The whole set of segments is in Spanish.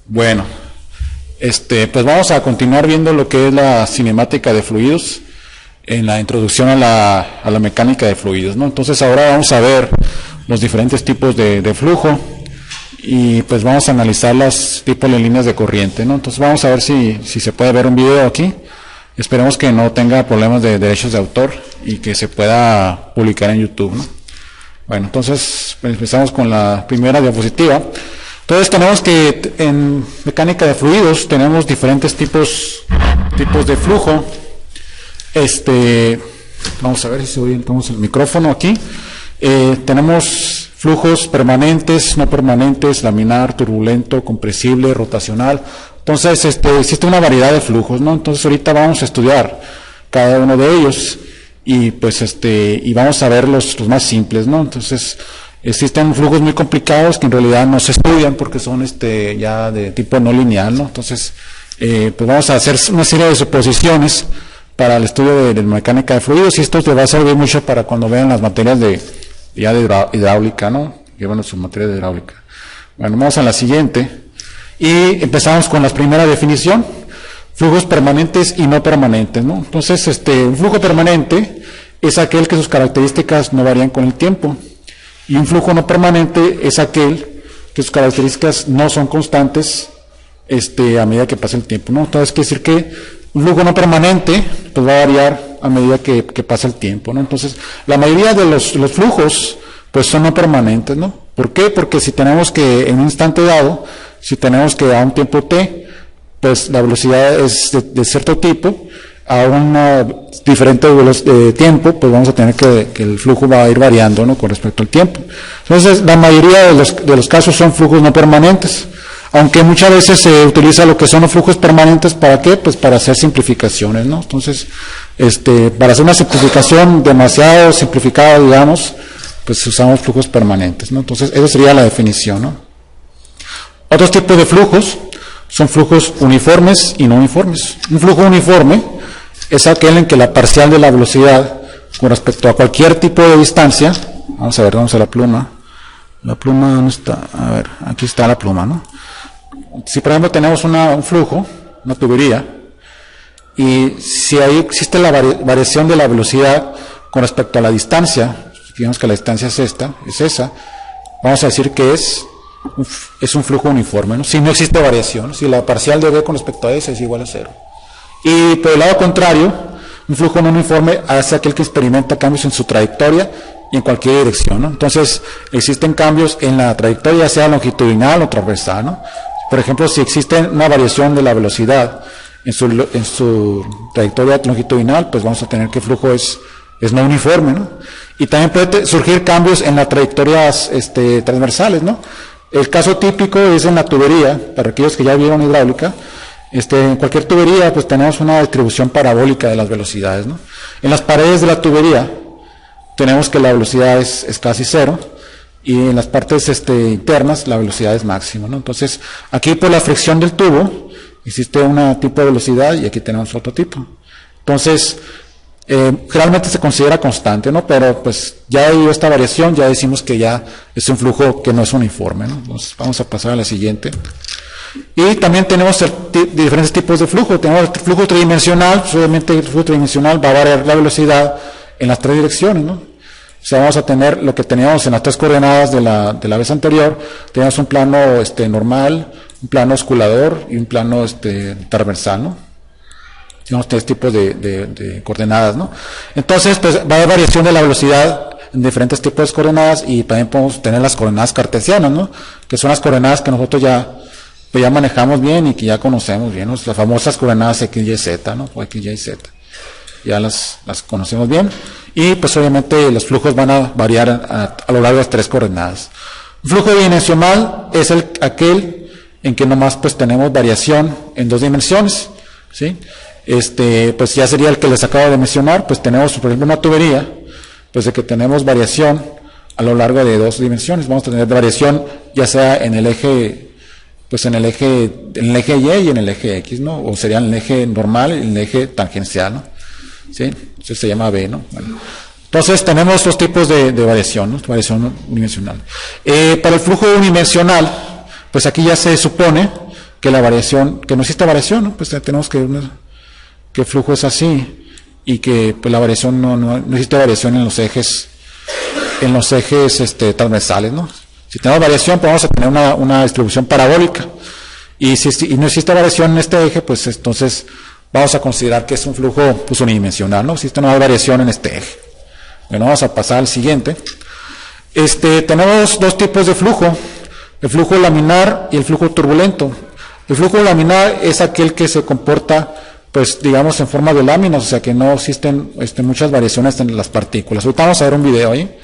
Bueno, pues vamos a continuar viendo lo que es la cinemática de fluidos en la introducción a la mecánica de fluidos, ¿no? Entonces ahora vamos a ver los diferentes tipos de flujo y pues vamos a analizar los tipos de líneas de corriente, ¿no? Entonces vamos a ver si se puede ver un video aquí. Esperemos que no tenga problemas de derechos de autor y que se pueda publicar en YouTube, ¿no? Bueno, entonces pues empezamos con la primera diapositiva. Entonces tenemos que en mecánica de fluidos tenemos diferentes tipos de flujo. Vamos a ver si orientamos el micrófono aquí. Tenemos flujos permanentes, no permanentes, laminar, turbulento, compresible, rotacional. Entonces existe una variedad de flujos, ¿no? Entonces ahorita vamos a estudiar cada uno de ellos y pues y vamos a ver los más simples, ¿no? Entonces existen flujos muy complicados que en realidad no se estudian porque son ya de tipo no lineal, ¿no? Entonces pues vamos a hacer una serie de suposiciones para el estudio de mecánica de fluidos y esto te va a servir mucho para cuando vean las materias de hidráulica, ¿no? Llevan su materia de hidráulica. Bueno, vamos a la siguiente y empezamos con la primera definición: flujos permanentes y no permanentes, ¿no? Entonces un flujo permanente es aquel que sus características no varían con el tiempo. Y un flujo no permanente es aquel que sus características no son constantes a medida que pasa el tiempo, ¿no? Entonces quiere decir que un flujo no permanente pues va a variar a medida que pasa el tiempo, ¿no? Entonces la mayoría de los flujos pues son no permanentes, ¿no? ¿Por qué? Porque si tenemos que en un instante dado, si tenemos que a un tiempo t, pues la velocidad es de cierto tipo, a un diferente tiempo, pues vamos a tener que el flujo va a ir variando, ¿no? Con respecto al tiempo. Entonces, la mayoría de los casos son flujos no permanentes, aunque muchas veces se utiliza lo que son los flujos permanentes, ¿para qué? Pues para hacer simplificaciones, ¿no? Entonces, para hacer una simplificación demasiado simplificada, digamos, pues usamos flujos permanentes, ¿no? Entonces, esa sería la definición, ¿no? Otros tipos de flujos son flujos uniformes y no uniformes. Un flujo uniforme es aquel en que la parcial de la velocidad con respecto a cualquier tipo de distancia, vamos a ver, vamos a la pluma. La pluma, ¿dónde está? A ver, aquí está la pluma, ¿no? Si por ejemplo tenemos un flujo, una tubería, y si ahí existe la variación de la velocidad con respecto a la distancia, digamos que la distancia es esa, vamos a decir que es un flujo uniforme, ¿no? Si no existe variación, si la parcial de B con respecto a S es igual a 0. Y por el lado contrario, un flujo no uniforme es aquel que experimenta cambios en su trayectoria y en cualquier dirección, ¿no? Entonces, existen cambios en la trayectoria, sea longitudinal o transversal, ¿no? Por ejemplo, si existe una variación de la velocidad en su trayectoria longitudinal, pues vamos a tener que el flujo es no uniforme, ¿no? Y también puede surgir cambios en las trayectorias transversales, ¿no? El caso típico es en la tubería, para aquellos que ya vieron hidráulica. En cualquier tubería pues tenemos una distribución parabólica de las velocidades, ¿no? En las paredes de la tubería tenemos que la velocidad es casi cero y en las partes internas la velocidad es máxima, ¿no? Entonces aquí por la fricción del tubo existe un tipo de velocidad y aquí tenemos otro tipo. Entonces generalmente se considera constante, ¿no? Pero pues ya hay esta variación, ya decimos que ya es un flujo que no es uniforme, ¿no? Entonces vamos a pasar a la siguiente. Y también tenemos diferentes tipos de flujo. Tenemos el flujo tridimensional, pues obviamente el flujo tridimensional va a variar la velocidad en las tres direcciones, ¿no? O sea, vamos a tener lo que teníamos en las tres coordenadas de la vez anterior. Teníamos un plano normal, un plano osculador y un plano transversal, ¿no? Tenemos tres tipos de coordenadas, ¿no? Entonces, pues va a haber variación de la velocidad en diferentes tipos de coordenadas y también podemos tener las coordenadas cartesianas, ¿no? Que son las coordenadas que nosotros ya manejamos bien y que ya conocemos bien, ¿no? Las famosas coordenadas X, Y, Z, ¿no? O X, Y, Z. Ya las conocemos bien. Y pues obviamente los flujos van a variar a lo largo de las tres coordenadas. Un flujo bidimensional es aquel en que nomás pues tenemos variación en dos dimensiones, ¿sí? Pues ya sería el que les acabo de mencionar, pues tenemos por ejemplo una tubería, pues de que tenemos variación a lo largo de dos dimensiones. Vamos a tener variación ya sea en el eje, pues en el eje Y y en el eje X, ¿no? O sería en el eje normal y en el eje tangencial, ¿no? ¿Sí? Eso se llama B, ¿no? Bueno. Entonces tenemos dos tipos de variación, ¿no? Variación unidimensional. Para el flujo unidimensional, pues aquí ya se supone que la variación, que no existe variación, ¿no? Pues tenemos que el flujo es así y que pues la variación no existe variación en los ejes transversales, ¿no? Si tenemos variación, pues vamos a tener una distribución parabólica. Y si no existe variación en este eje, pues entonces vamos a considerar que es un flujo pues unidimensional, ¿no? Existe una variación en este eje. Bueno, vamos a pasar al siguiente. Tenemos dos tipos de flujo, el flujo laminar y el flujo turbulento. El flujo laminar es aquel que se comporta, pues digamos, en forma de láminas, o sea que no existen muchas variaciones en las partículas. Ahorita vamos a ver un video ahí.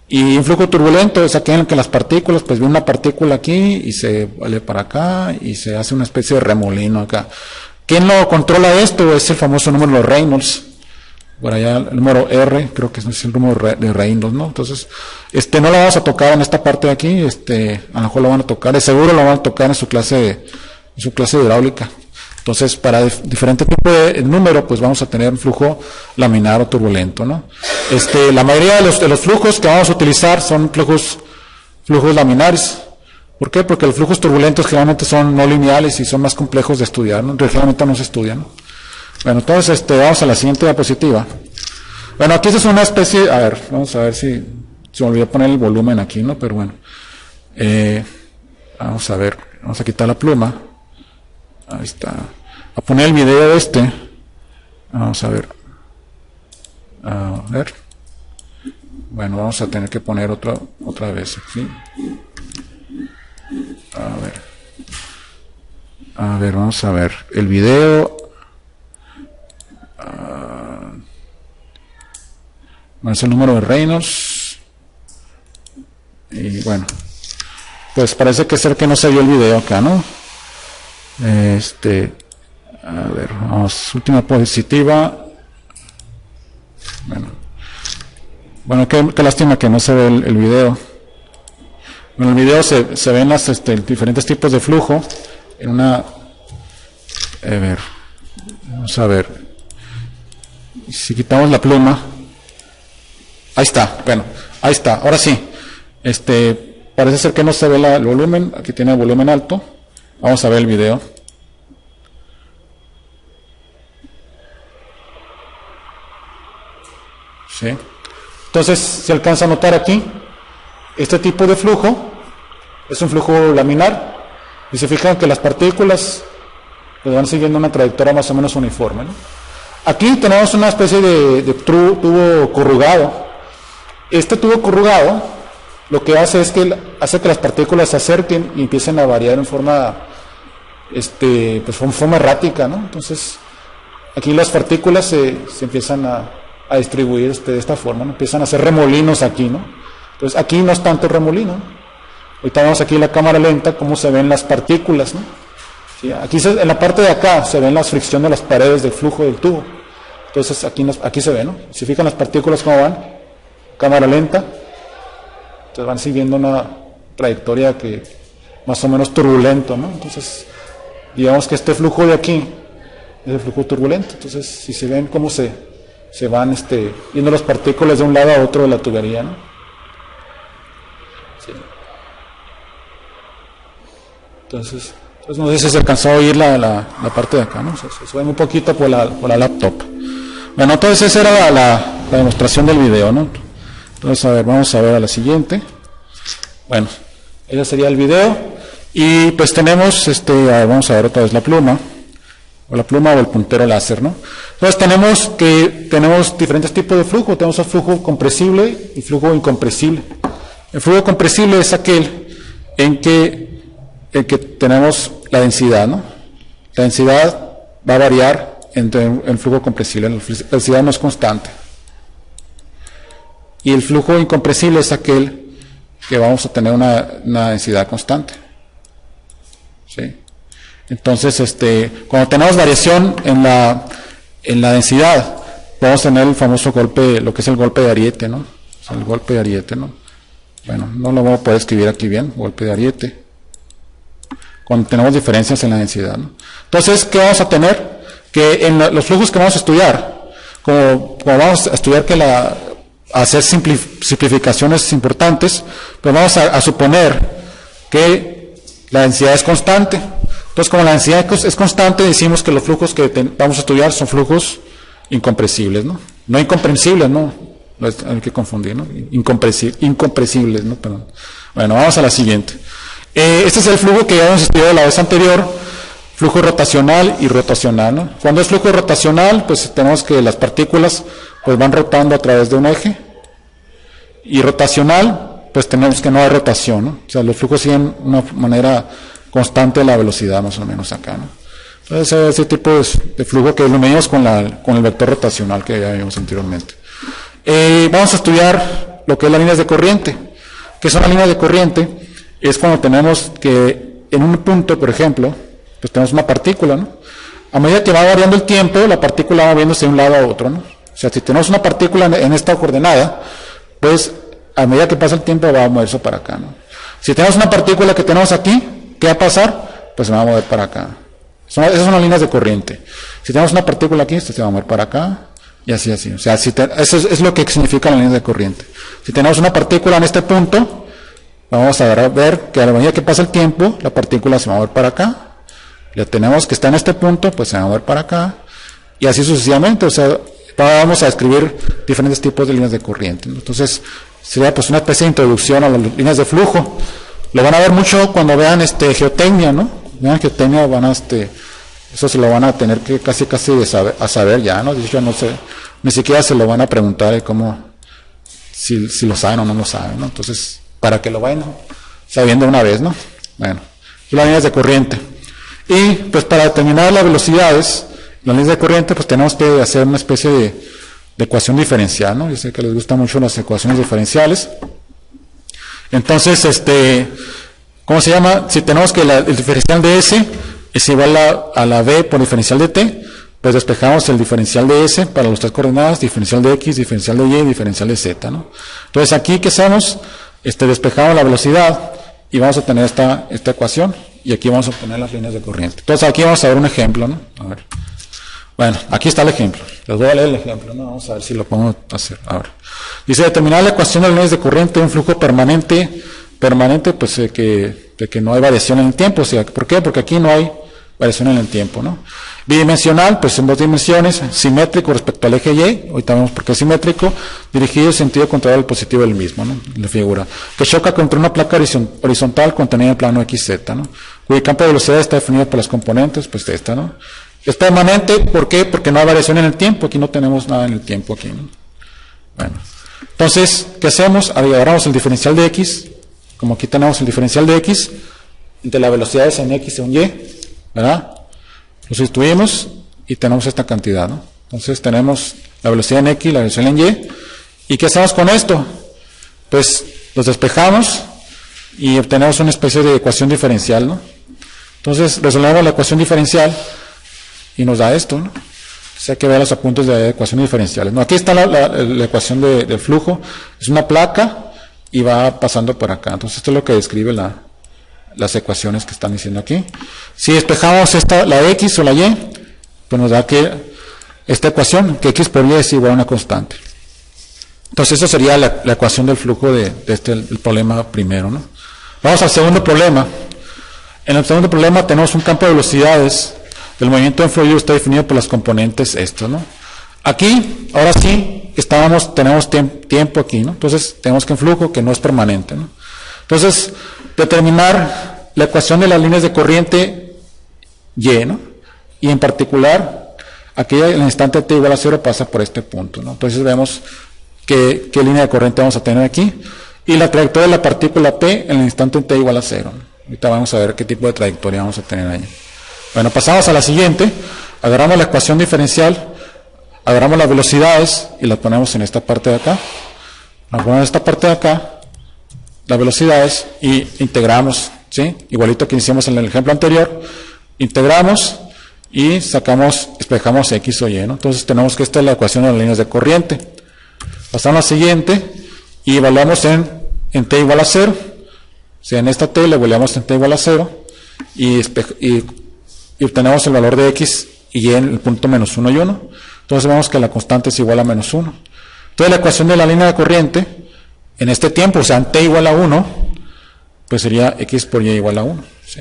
Y un flujo turbulento es aquel en que las partículas, pues viene una partícula aquí y se vale para acá y se hace una especie de remolino acá. ¿Quién lo controla esto? Es el famoso número de Reynolds. Por allá el número R, creo que es el número de Reynolds, ¿no? Entonces, no lo vamos a tocar en esta parte de aquí, a lo mejor lo van a tocar, de seguro lo van a tocar en su clase de hidráulica. Entonces, para diferente tipo de número, pues vamos a tener un flujo laminar o turbulento, ¿no? La mayoría de los flujos que vamos a utilizar son flujos laminares. ¿Por qué? Porque los flujos turbulentos generalmente son no lineales y son más complejos de estudiar, ¿no? Generalmente no se estudian, ¿no? Bueno, entonces vamos a la siguiente diapositiva. Bueno, aquí es una especie, a ver, vamos a ver si se me olvidó poner el volumen aquí, ¿no? Pero bueno, vamos a ver, vamos a quitar la pluma. Ahí está. A poner el video vamos a ver. A ver. Bueno, vamos a tener que poner otra vez, ¿sí? A ver, vamos a ver. El video. Bueno, es el número de Reynolds. Y bueno, pues parece que ser que no se vio el video acá, ¿no? A ver, vamos, última diapositiva. Bueno, qué lástima que no se ve el video. En el video se ven las diferentes tipos de flujo en una. A ver, vamos a ver. Si quitamos la pluma. Ahí está, bueno, ahí está, ahora sí. Parece ser que no se ve el volumen, aquí tiene el volumen alto. Vamos a ver el video. ¿Sí? Entonces, se alcanza a notar aquí, este tipo de flujo es un flujo laminar, y se fijan que las partículas pues, van siguiendo una trayectoria más o menos uniforme, ¿no? Aquí tenemos una especie de tubo corrugado. Este tubo corrugado lo que hace es que hace que las partículas se acerquen y empiecen a variar en forma errática, ¿no? Entonces, aquí las partículas se empiezan a distribuir de esta forma, ¿no? Empiezan a hacer remolinos aquí, ¿no? Entonces, aquí no es tanto remolino, ¿no? Ahorita vemos aquí en la cámara lenta cómo se ven las partículas, ¿no? ¿Sí? Aquí en la parte de acá se ven la fricción de las paredes del flujo del tubo. Entonces, aquí se ve, ¿no? Si fijan las partículas cómo van, cámara lenta, entonces van siguiendo una trayectoria que más o menos turbulento, ¿no? Entonces, digamos que este flujo de aquí es el flujo turbulento. Entonces, si se ven cómo se van viendo las partículas de un lado a otro de la tubería, ¿no? Sí. Entonces no sé si se alcanzó a oír la parte de acá, ¿no? Se sube un poquito por la laptop. Bueno, entonces esa era la demostración del video, ¿no? Entonces, a ver, vamos a ver a la siguiente. Bueno, ese sería el video. Y pues tenemos, vamos a ver otra vez la pluma o el puntero láser, ¿no? Entonces tenemos diferentes tipos de flujo. Tenemos el flujo compresible y flujo incompresible. El flujo compresible es aquel en que tenemos la densidad, ¿no? La densidad va a variar entre el flujo compresible. La densidad no es constante. Y el flujo incompresible es aquel que vamos a tener una densidad constante. ¿Sí? Entonces, cuando tenemos variación en la densidad, vamos a tener el famoso golpe, lo que es el golpe de Ariete, ¿no? O sea, el golpe de Ariete, ¿no? Bueno, no lo vamos a poder escribir aquí bien, golpe de Ariete. Cuando tenemos diferencias en la densidad, ¿no? Entonces, ¿qué vamos a tener? Que en los flujos que vamos a estudiar, como vamos a estudiar hacer simplificaciones importantes, pues vamos a suponer que la densidad es constante. Entonces, como la densidad es constante, decimos que los flujos que vamos a estudiar son flujos incompresibles, ¿no? No incomprensibles, ¿no? No hay que confundir, ¿no? Incompresibles, ¿no? Perdón. Bueno, vamos a la siguiente. Este es el flujo que ya hemos estudiado la vez anterior, flujo rotacional y rotacional, ¿no? Cuando es flujo rotacional, pues tenemos que las partículas pues van rotando a través de un eje, y rotacional, pues tenemos que no hay rotación, ¿no? O sea, los flujos siguen una manera constante de la velocidad, más o menos acá, ¿no? Entonces, ese tipo de flujo que lo medimos con el vector rotacional que ya vimos anteriormente. Vamos a estudiar lo que es las líneas de corriente. ¿Qué son las líneas de corriente? Es cuando tenemos que en un punto, por ejemplo, pues tenemos una partícula, ¿no? A medida que va variando el tiempo, la partícula va moviéndose de un lado a otro, ¿no? O sea, si tenemos una partícula en esta coordenada, pues a medida que pasa el tiempo va a moverse para acá, ¿no? Si tenemos una partícula que tenemos aquí, ¿qué va a pasar? Pues se va a mover para acá. Esas son las líneas de corriente. Si tenemos una partícula aquí, esto se va a mover para acá, y así, así. O sea, eso es lo que significa la línea de corriente. Si tenemos una partícula en este punto, vamos a ver que a la medida que pasa el tiempo, la partícula se va a mover para acá. Ya tenemos que está en este punto, pues se va a mover para acá, y así sucesivamente. O sea, vamos a describir diferentes tipos de líneas de corriente, ¿no? Entonces, sería pues una especie de introducción a las líneas de flujo. Lo van a ver mucho cuando vean geotecnia, ¿no? Vean geotecnia, eso se lo van a tener que casi a saber ya, ¿no? De hecho, no sé, ni siquiera se lo van a preguntar si lo saben o no lo saben, ¿no? Entonces, para que lo vayan sabiendo una vez, ¿no? Bueno, las líneas de corriente. Y pues para determinar las velocidades, las líneas de corriente, pues tenemos que hacer una especie de ecuación diferencial, ¿no? Yo sé que les gustan mucho las ecuaciones diferenciales. Entonces, ¿cómo se llama? Si tenemos que el diferencial de S es igual a la V por diferencial de T, pues despejamos el diferencial de S para las tres coordenadas, diferencial de X, diferencial de Y y diferencial de Z, ¿no? Entonces aquí, ¿qué hacemos? Despejamos la velocidad y vamos a tener esta ecuación, y aquí vamos a poner las líneas de corriente. Entonces aquí vamos a ver un ejemplo, ¿no? A ver. Bueno, aquí está el ejemplo. Les voy a leer el ejemplo, ¿no? Vamos a ver si lo podemos hacer ahora. Dice, determinar la ecuación de las líneas de corriente de un flujo permanente, pues de que no hay variación en el tiempo. O sea, ¿por qué? Porque aquí no hay variación en el tiempo, ¿no? Bidimensional, pues en dos dimensiones, simétrico respecto al eje Y, ahorita vemos por qué es simétrico, dirigido en sentido contrario al positivo del mismo, ¿no? La figura. Que choca contra una placa horizontal contenida en el plano XZ, ¿no? Cuyo campo de velocidad está definido por las componentes, pues de esta, ¿no? Es permanente, ¿por qué? Porque no hay variación en el tiempo, aquí no tenemos nada en el tiempo aquí, ¿no? Bueno, entonces, ¿qué hacemos? Agarramos el diferencial de X, como aquí tenemos el diferencial de X, entre las velocidades en X y en Y, ¿verdad? Lo sustituimos y tenemos esta cantidad, ¿no? Entonces tenemos la velocidad en X, la velocidad en Y, ¿y qué hacemos con esto? Pues los despejamos y obtenemos una especie de ecuación diferencial, ¿no? Entonces resolvemos la ecuación diferencial y nos da esto, ¿no? O sea, hay que ver los apuntes de ecuaciones diferenciales, ¿no? Aquí está la ecuación del flujo, es una placa y va pasando por acá. Entonces esto es lo que describe las ecuaciones que están diciendo aquí. Si despejamos la X o la Y, pues nos da que esta ecuación, que X por Y es igual a una constante. Entonces eso sería la ecuación del flujo el problema primero, ¿no? Vamos al segundo problema. En el segundo problema tenemos un campo de velocidades. El movimiento en fluido está definido por las componentes estas, ¿no? Aquí, ahora sí, tenemos tiempo aquí, ¿no? Entonces tenemos que en flujo que no es permanente, ¿no? Entonces, determinar la ecuación de las líneas de corriente Y, ¿no? Y en particular, aquí en el instante t igual a 0 pasa por este punto, ¿no? Entonces vemos qué línea de corriente vamos a tener aquí, y la trayectoria de la partícula P en el instante t igual a 0. Ahorita vamos a ver qué tipo de trayectoria vamos a tener ahí. Bueno, pasamos a la siguiente, agarramos la ecuación diferencial, agarramos las velocidades y las ponemos en esta parte de acá, las ponemos en esta parte de acá, las velocidades, y integramos, ¿sí? Igualito que hicimos en el ejemplo anterior, integramos y despejamos X o Y, ¿no? Entonces tenemos que esta es la ecuación de las líneas de corriente. Pasamos a la siguiente y evaluamos en t igual a 0, o sea, en esta t le evaluamos en t igual a 0 y obtenemos el valor de X y Y en el punto menos 1 y 1. Entonces vemos que la constante es igual a menos 1. Entonces la ecuación de la línea de corriente en este tiempo, o sea, en t igual a 1, pues sería X por Y igual a 1, ¿sí?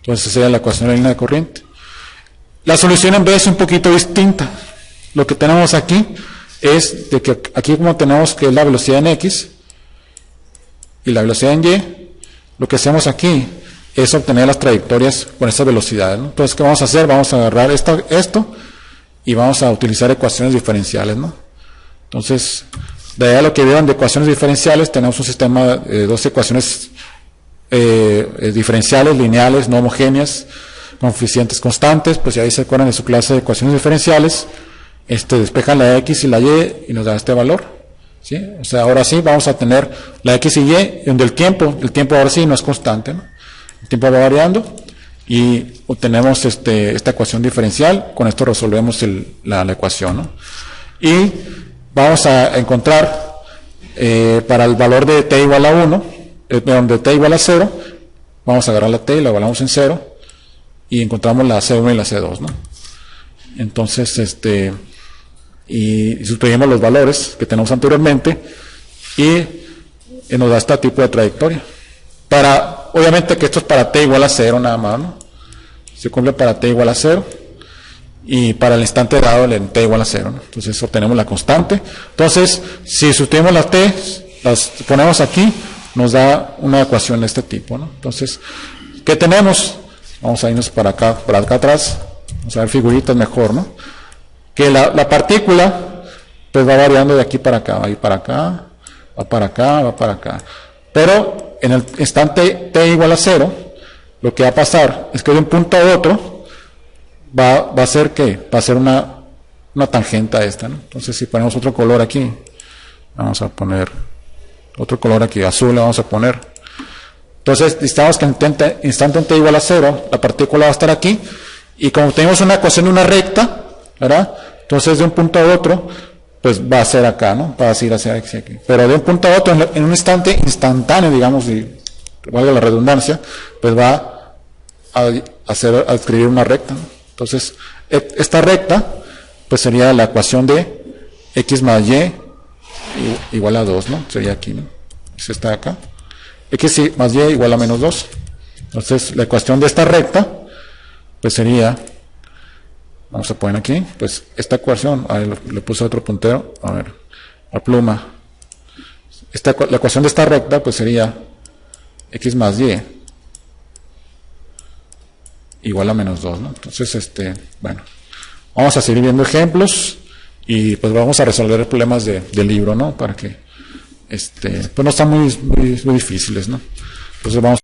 Entonces esa sería la ecuación de la línea de corriente. La solución en B es un poquito distinta. Lo que tenemos aquí es de que aquí como tenemos que es la velocidad en X y la velocidad en Y, lo que hacemos aquí es obtener las trayectorias con estas velocidades, ¿no? Entonces, ¿qué vamos a hacer? Vamos a agarrar esto y vamos a utilizar ecuaciones diferenciales, ¿no? Entonces, de ahí a lo que vieron de ecuaciones diferenciales, tenemos un sistema de dos ecuaciones diferenciales, lineales, no homogéneas, con coeficientes constantes. Pues ya ahí se acuerdan de su clase de ecuaciones diferenciales. Despejan la X y la Y nos da este valor, ¿sí? O sea, ahora sí vamos a tener la X y Y, donde el tiempo ahora sí no es constante, ¿no? El tiempo va variando y obtenemos esta ecuación diferencial. Con esto resolvemos la ecuación, ¿no? Y vamos a encontrar para el valor de t igual a 1, de t igual a 0, vamos a agarrar la t y la igualamos en 0 y encontramos la C1 y la C2, ¿no? Entonces, y sustituimos los valores que tenemos anteriormente y nos da este tipo de trayectoria. Obviamente que esto es para t igual a 0 nada más, ¿no? Se cumple para t igual a 0 y para el instante dado en t igual a 0, ¿no? Entonces obtenemos la constante. Entonces, si sustituimos las t, las ponemos aquí, nos da una ecuación de este tipo, ¿no? Entonces, ¿qué tenemos? Vamos a irnos para acá atrás, vamos a ver figuritas mejor, ¿no? Que la partícula pues va variando de aquí para acá, va para acá, va para acá, va para acá. Pero en el instante t igual a 0, lo que va a pasar es que de un punto a otro va a ser ¿qué? Va a ser una tangente a esta, ¿no? Entonces si ponemos otro color aquí, vamos a poner otro color aquí, azul le vamos a poner. Entonces necesitamos que en instante t igual a 0, la partícula va a estar aquí, y como tenemos una ecuación de una recta, ¿verdad? Entonces de un punto a otro pues va a ser acá, ¿no? Va a ir hacia aquí. Pero de un punto a otro, en un instante instantáneo, digamos, y valga la redundancia, pues va a escribir una recta, ¿no? Entonces, esta recta, pues sería la ecuación de x más y igual a 2, ¿no? Sería aquí, ¿no? Eso está acá. X más y igual a menos 2. Entonces, la ecuación de esta recta, pues sería... Vamos a poner aquí, pues esta ecuación, a ver, le puse otro puntero, a ver, la pluma. La ecuación de esta recta, pues sería x más y igual a menos 2, ¿no? Entonces, bueno, vamos a seguir viendo ejemplos y pues vamos a resolver problemas del libro, ¿no? Para que, pues no están muy difíciles, ¿no? Entonces vamos